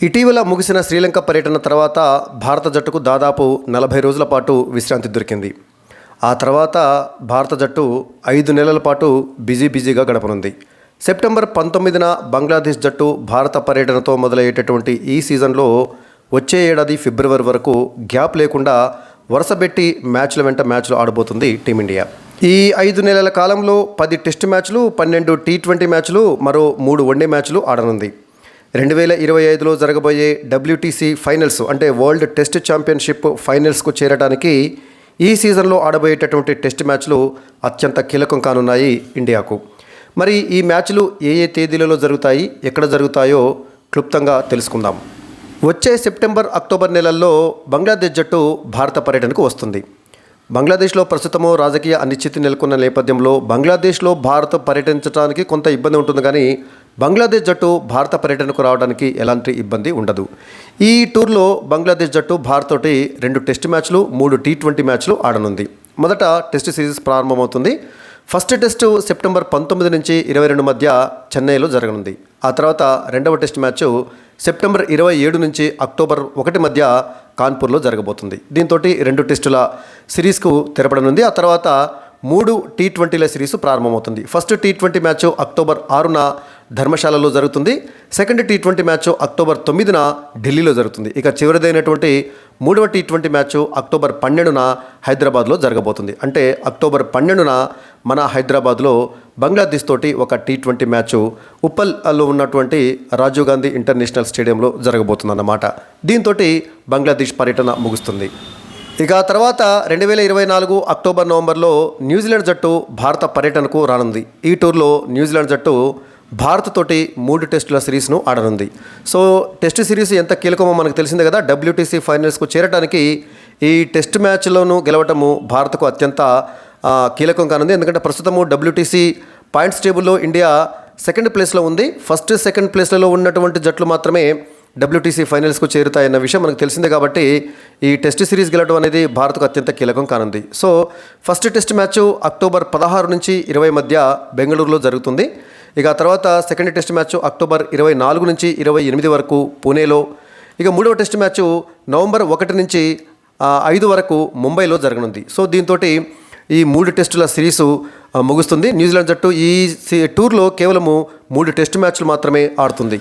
ఇటీవల ముగిసిన శ్రీలంక పర్యటన తర్వాత భారత జట్టుకు దాదాపు 40 రోజుల పాటు విశ్రాంతి దొరికింది. ఆ తర్వాత భారత జట్టు 5 నెలల పాటు బిజీగా గడపనుంది. సెప్టెంబర్ 19న బంగ్లాదేశ్ జట్టు భారత పర్యటనతో మొదలయ్యేటటువంటి ఈ సీజన్లో వచ్చే ఏడాది ఫిబ్రవరి వరకు గ్యాప్ లేకుండా వరుసబెట్టి మ్యాచ్ల వెంట మ్యాచ్లు ఆడబోతుంది టీమిండియా. ఈ 5 నెలల కాలంలో 10 టెస్ట్ మ్యాచ్లు, 12 టీ20 మ్యాచ్లు, మరో 3 వన్డే మ్యాచ్లు ఆడనుంది. 2025లో జరగబోయే WTC ఫైనల్స్ అంటే వరల్డ్ టెస్ట్ ఛాంపియన్షిప్ ఫైనల్స్కు చేరడానికి ఈ సీజన్లో ఆడబోయేటటువంటి టెస్ట్ మ్యాచ్లు అత్యంత కీలకం కానున్నాయి ఇండియాకు. మరి ఈ మ్యాచ్లు ఏ తేదీలలో జరుగుతాయి, ఎక్కడ జరుగుతాయో క్లుప్తంగా తెలుసుకుందాం. వచ్చే సెప్టెంబర్, అక్టోబర్ నెలల్లో బంగ్లాదేశ్ జట్టు భారత పర్యటనకు వస్తుంది. బంగ్లాదేశ్లో ప్రస్తుతము రాజకీయ అనిశ్చితి నెలకొన్న నేపథ్యంలో బంగ్లాదేశ్లో భారత్ పర్యటించడానికి కొంత ఇబ్బంది ఉంటుంది, కానీ బంగ్లాదేశ్ జట్టు భారత పర్యటనకు రావడానికి ఎలాంటి ఇబ్బంది ఉండదు. ఈ టూర్లో బంగ్లాదేశ్ జట్టు భారత్ తోటి 2 టెస్ట్ మ్యాచ్లు, 3 టీ20 మ్యాచ్లు ఆడనుంది. మొదట టెస్ట్ సిరీస్ ప్రారంభమవుతుంది. ఫస్ట్ టెస్ట్ సెప్టెంబర్ 19 నుంచి 22 మధ్య చెన్నైలో జరగనుంది. ఆ తర్వాత రెండవ టెస్ట్ మ్యాచ్ సెప్టెంబర్ 27 నుంచి అక్టోబర్ 1 మధ్య కాన్పూర్లో జరగబోతుంది. దీంతో 2 టెస్టుల సిరీస్కు తెరపడనుంది. ఆ తర్వాత 3 టీ20ల సిరీస్ ప్రారంభమవుతుంది. ఫస్ట్ టీ20 మ్యాచ్ అక్టోబర్ 6న ధర్మశాలలో జరుగుతుంది. సెకండ్ టీ20 మ్యాచ్ అక్టోబర్ 9న ఢిల్లీలో జరుగుతుంది. ఇక చివరిదైనటువంటి 3వ టీ20 మ్యాచ్ అక్టోబర్ 12న హైదరాబాద్లో జరగబోతుంది. అంటే అక్టోబర్ 12న మన హైదరాబాద్లో బంగ్లాదేశ్ తోటి ఒక టీ20 మ్యాచ్ ఉప్పల్లో ఉన్నటువంటి రాజీవ్ గాంధీ ఇంటర్నేషనల్ స్టేడియంలో జరగబోతుందన్నమాట. దీంతో బంగ్లాదేశ్ పర్యటన ముగుస్తుంది. ఇక తర్వాత 2024 అక్టోబర్, నవంబర్లో న్యూజిలాండ్ జట్టు భారత పర్యటనకు రానుంది. ఈ టూర్లో న్యూజిలాండ్ జట్టు భారత్ తోటి 3 టెస్టుల సిరీస్ను ఆడనుంది. సో టెస్ట్ సిరీస్ ఎంత కీలకమో మనకు తెలిసిందే కదా. WTC ఫైనల్స్కు చేరడానికి ఈ టెస్ట్ మ్యాచ్లోనూ గెలవటము భారత్కు అత్యంత కీలకం కానుంది. ఎందుకంటే ప్రస్తుతము WTC పాయింట్స్ టేబుల్లో ఇండియా సెకండ్ ప్లేస్లో ఉంది. ఫస్ట్, సెకండ్ ప్లేస్లలో ఉన్నటువంటి జట్లు మాత్రమే WTC ఫైనల్స్కు చేరుతాయన్న విషయం మనకు తెలిసిందే. కాబట్టి ఈ టెస్ట్ సిరీస్ గెలవడం అనేది భారత్కు అత్యంత కీలకం కానుంది. So first test match October 16 నుంచి 20 మధ్య బెంగళూరులో జరుగుతుంది. ఇక తర్వాత సెకండ్ టెస్ట్ మ్యాచ్ అక్టోబర్ 24 నుంచి 28 వరకు పూణేలో. ఇక మూడవ టెస్ట్ మ్యాచ్ నవంబర్ 1 నుంచి 5 వరకు ముంబైలో జరగనుంది. సో దీంతో ఈ 3 టెస్టుల సిరీసు ముగుస్తుంది. న్యూజిలాండ్ జట్టు ఈ టూర్లో కేవలము 3 టెస్ట్ మ్యాచ్లు మాత్రమే ఆడుతుంది.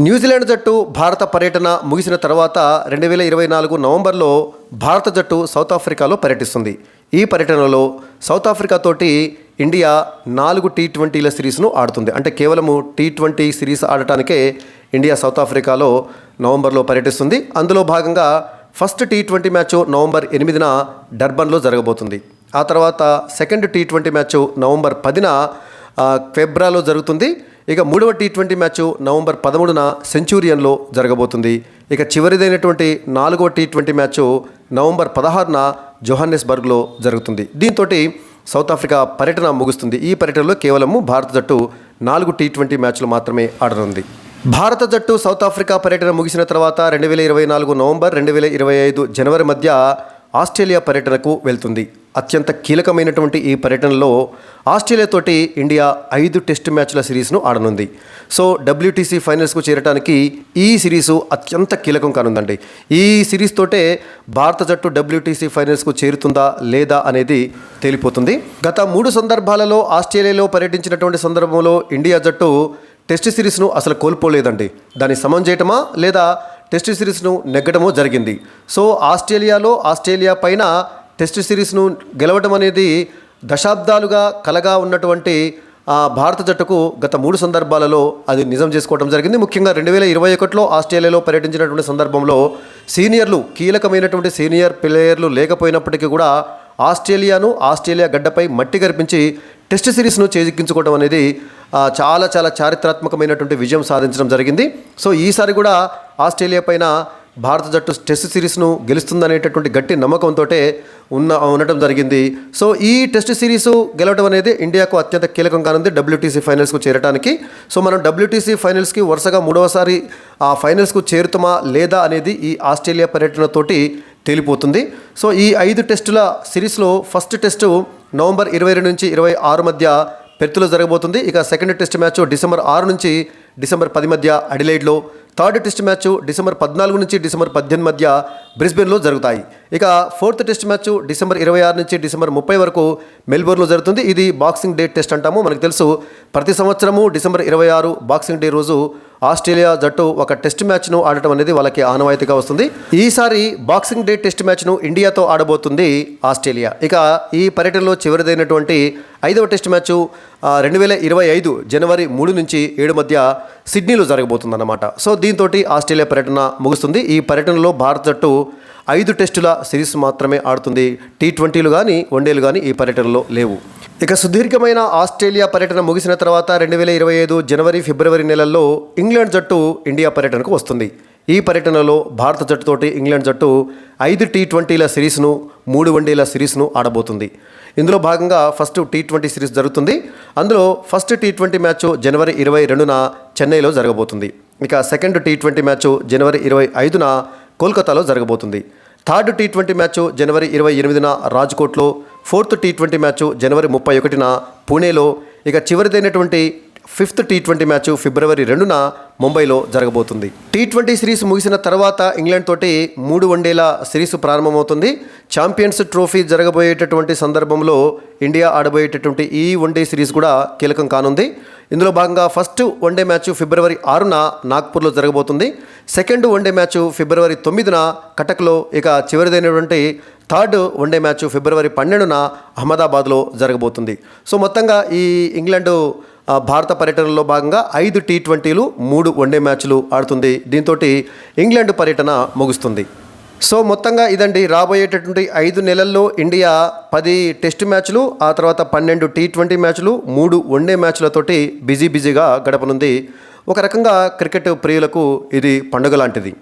న్యూజిలాండ్ జట్టు భారత పర్యటన ముగిసిన తర్వాత 2024 నవంబర్లో భారత జట్టు సౌత్ ఆఫ్రికాలో పర్యటిస్తుంది. ఈ పర్యటనలో సౌత్ ఆఫ్రికా తోటి ఇండియా 4 టీ20ల సిరీస్ను ఆడుతుంది. అంటే కేవలము టీ20 సిరీస్ ఆడటానికే ఇండియా సౌత్ ఆఫ్రికాలో నవంబర్లో పర్యటిస్తుంది. అందులో భాగంగా ఫస్ట్ టీ20 మ్యాచ్ నవంబర్ 8న డర్బన్లో జరగబోతుంది. ఆ తర్వాత సెకండ్ టీ20 మ్యాచ్ నవంబర్ 10న క్వెబ్రాలో జరుగుతుంది. ఇక మూడవ టీ20 మ్యాచ్ నవంబర్ 13న సెంచూరియన్లో జరగబోతుంది. ఇక చివరిదైనటువంటి 4వ టీ20 మ్యాచ్ నవంబర్ 16న జోహాన్నెస్బర్గ్లో జరుగుతుంది. దీంతో సౌత్ ఆఫ్రికా పర్యటన ముగుస్తుంది. ఈ పర్యటనలో కేవలము భారత జట్టు 4 టీ20 మ్యాచ్లు మాత్రమే ఆడనుంది. భారత జట్టు సౌత్ ఆఫ్రికా పర్యటన ముగిసిన తర్వాత 2024 నవంబర్, 2025 జనవరి మధ్య ఆస్ట్రేలియా పర్యటనకు వెళ్తుంది. అత్యంత కీలకమైనటువంటి ఈ పర్యటనలో ఆస్ట్రేలియాతోటి ఇండియా 5 టెస్ట్ మ్యాచ్ల సిరీస్ను ఆడనుంది. సో WTC ఫైనల్స్కు చేరడానికి ఈ సిరీసు అత్యంత కీలకం కానుందండి. ఈ సిరీస్ తోటే భారత జట్టు WTC ఫైనల్స్కు చేరుతుందా లేదా అనేది తేలిపోతుంది. గత 3 సందర్భాలలో ఆస్ట్రేలియాలో పర్యటించినటువంటి సందర్భంలో ఇండియా జట్టు టెస్ట్ సిరీస్ను అసలు కోల్పోలేదండి. దాన్ని సమం చేయటమా లేదా టెస్ట్ సిరీస్ను నెగ్గడమో జరిగింది. సో ఆస్ట్రేలియా పైన టెస్ట్ సిరీస్ను గెలవడం అనేది దశాబ్దాలుగా కలగా ఉన్నటువంటి భారత జట్టుకు గత 3 సందర్భాలలో అది నిజం చేసుకోవడం జరిగింది. ముఖ్యంగా 2021లో ఆస్ట్రేలియాలో పర్యటించినటువంటి సందర్భంలో కీలకమైనటువంటి సీనియర్ ప్లేయర్లు లేకపోయినప్పటికీ కూడా ఆస్ట్రేలియా గడ్డపై మట్టి గర్పించి టెస్ట్ సిరీస్ను చేజిక్కించుకోవడం అనేది చాలా చారిత్రాత్మకమైనటువంటి విజయం సాధించడం జరిగింది. సో ఈసారి కూడా ఆస్ట్రేలియా పైన భారత జట్టు టెస్ట్ సిరీస్ను గెలుస్తుందనేటటువంటి గట్టి నమ్మకంతో ఉండటం జరిగింది. సో ఈ టెస్ట్ సిరీసు గెలవడం అనేది ఇండియాకు అత్యంత కీలకం కానుంది WTC ఫైనల్స్కు చేరడానికి. సో మనం WTC ఫైనల్స్కి వరుసగా 3వసారి ఆ ఫైనల్స్కు చేరుతామా లేదా అనేది ఈ ఆస్ట్రేలియా పర్యటనతోటి తేలిపోతుంది. సో ఈ 5 టెస్టుల సిరీస్లో ఫస్ట్ టెస్టు నవంబర్ 22 నుంచి 26 మధ్య పెర్త్లో జరగబోతుంది. ఇక సెకండ్ టెస్ట్ మ్యాచ్ డిసెంబర్ 6 నుంచి డిసెంబర్ 10 మధ్య అడిలైడ్లో, థర్డ్ టెస్ట్ మ్యాచ్ డిసెంబర్ 14 నుంచి డిసెంబర్ 18 మధ్య బ్రిస్బెన్లో జరుగుతాయి. ఇక ఫోర్త్ టెస్ట్ మ్యాచ్ డిసెంబర్ 26 నుంచి డిసెంబర్ 30 వరకు మెల్బోర్న్లో జరుగుతుంది. ఇది బాక్సింగ్ డే టెస్ట్ అంటాము. మనకు తెలుసు ప్రతి సంవత్సరము డిసెంబర్ 26 బాక్సింగ్ డే రోజు ఆస్ట్రేలియా జట్టు ఒక టెస్ట్ మ్యాచ్ను ఆడటం అనేది వాళ్ళకి ఆనవాయితీగా వస్తుంది. ఈసారి బాక్సింగ్ డే టెస్ట్ మ్యాచ్ను ఇండియాతో ఆడబోతుంది ఆస్ట్రేలియా. ఇక ఈ పర్యటనలో చివరిదైనటువంటి 5వ టెస్ట్ మ్యాచ్ 2025 జనవరి 3 నుంచి 7 మధ్య సిడ్నీలో జరగబోతుందన్నమాట. సో దీంతో ఆస్ట్రేలియా పర్యటన ముగుస్తుంది. ఈ పర్యటనలో భారత జట్టు 5 టెస్టుల సిరీస్ మాత్రమే ఆడుతుంది. T20లు కానీ వన్డేలు కానీ ఈ పర్యటనలో లేవు. ఇక సుదీర్ఘమైన ఆస్ట్రేలియా పర్యటన ముగిసిన తర్వాత 2025 జనవరి ఫిబ్రవరి నెలల్లో ఇంగ్లాండ్ జట్టు ఇండియా పర్యటనకు వస్తుంది. ఈ పర్యటనలో భారత జట్టుతోటి ఇంగ్లాండ్ జట్టు 5 T20ల సిరీస్ను 3 వన్డేల సిరీస్ను ఆడబోతుంది. ఇందులో భాగంగా ఫస్ట్ T20 సిరీస్ జరుగుతుంది. అందులో ఫస్ట్ T20 మ్యాచ్ జనవరి 22న చెన్నైలో జరగబోతుంది. ఇక సెకండ్ T20 మ్యాచ్ జనవరి 25న కోల్కతాలో జరగబోతుంది. థర్డ్ T20 మ్యాచ్ జనవరి 28న రాజ్కోట్లో, ఫోర్త్ T20 మ్యాచ్ జనవరి 31న పూణేలో, ఇక చివరిదైనటువంటి ఫిఫ్త్ T20 మ్యాచ్ ఫిబ్రవరి 2న ముంబైలో జరగబోతుంది. T20 సిరీస్ ముగిసిన తర్వాత ఇంగ్లాండ్ తోటి 3 వన్డేల సిరీస్ ప్రారంభమవుతుంది. ఛాంపియన్స్ ట్రోఫీ జరగబోయేటటువంటి సందర్భంలో ఇండియా ఆడబోయేటటువంటి ఈ వన్డే సిరీస్ కూడా కీలకం కానుంది. ఇందులో భాగంగా ఫస్ట్ వన్డే మ్యాచ్ ఫిబ్రవరి 6న నాగ్పూర్లో జరగబోతుంది. సెకండ్ వన్డే మ్యాచ్ ఫిబ్రవరి 9న కటక్లో, ఇక చివరిదైనటువంటి థర్డ్ వన్డే మ్యాచ్ ఫిబ్రవరి 12న అహ్మదాబాద్లో జరగబోతుంది. సో మొత్తంగా ఈ ఇంగ్లాండ్ భారత పర్యటనలో భాగంగా 5 T20లు 3 వన్డే మ్యాచ్లు ఆడుతుంది. దీంతో ఇంగ్లాండ్ పర్యటన ముగుస్తుంది. సో మొత్తంగా ఇదండి రాబోయేటటువంటి 5 నెలల్లో ఇండియా 10 టెస్ట్ మ్యాచ్లు, ఆ తర్వాత 12 T20 మ్యాచ్లు, 3 వన్డే మ్యాచ్లతోటి బిజీగా గడపనుంది. ఒక రకంగా క్రికెట్ ప్రియులకు ఇది పండుగ లాంటిది.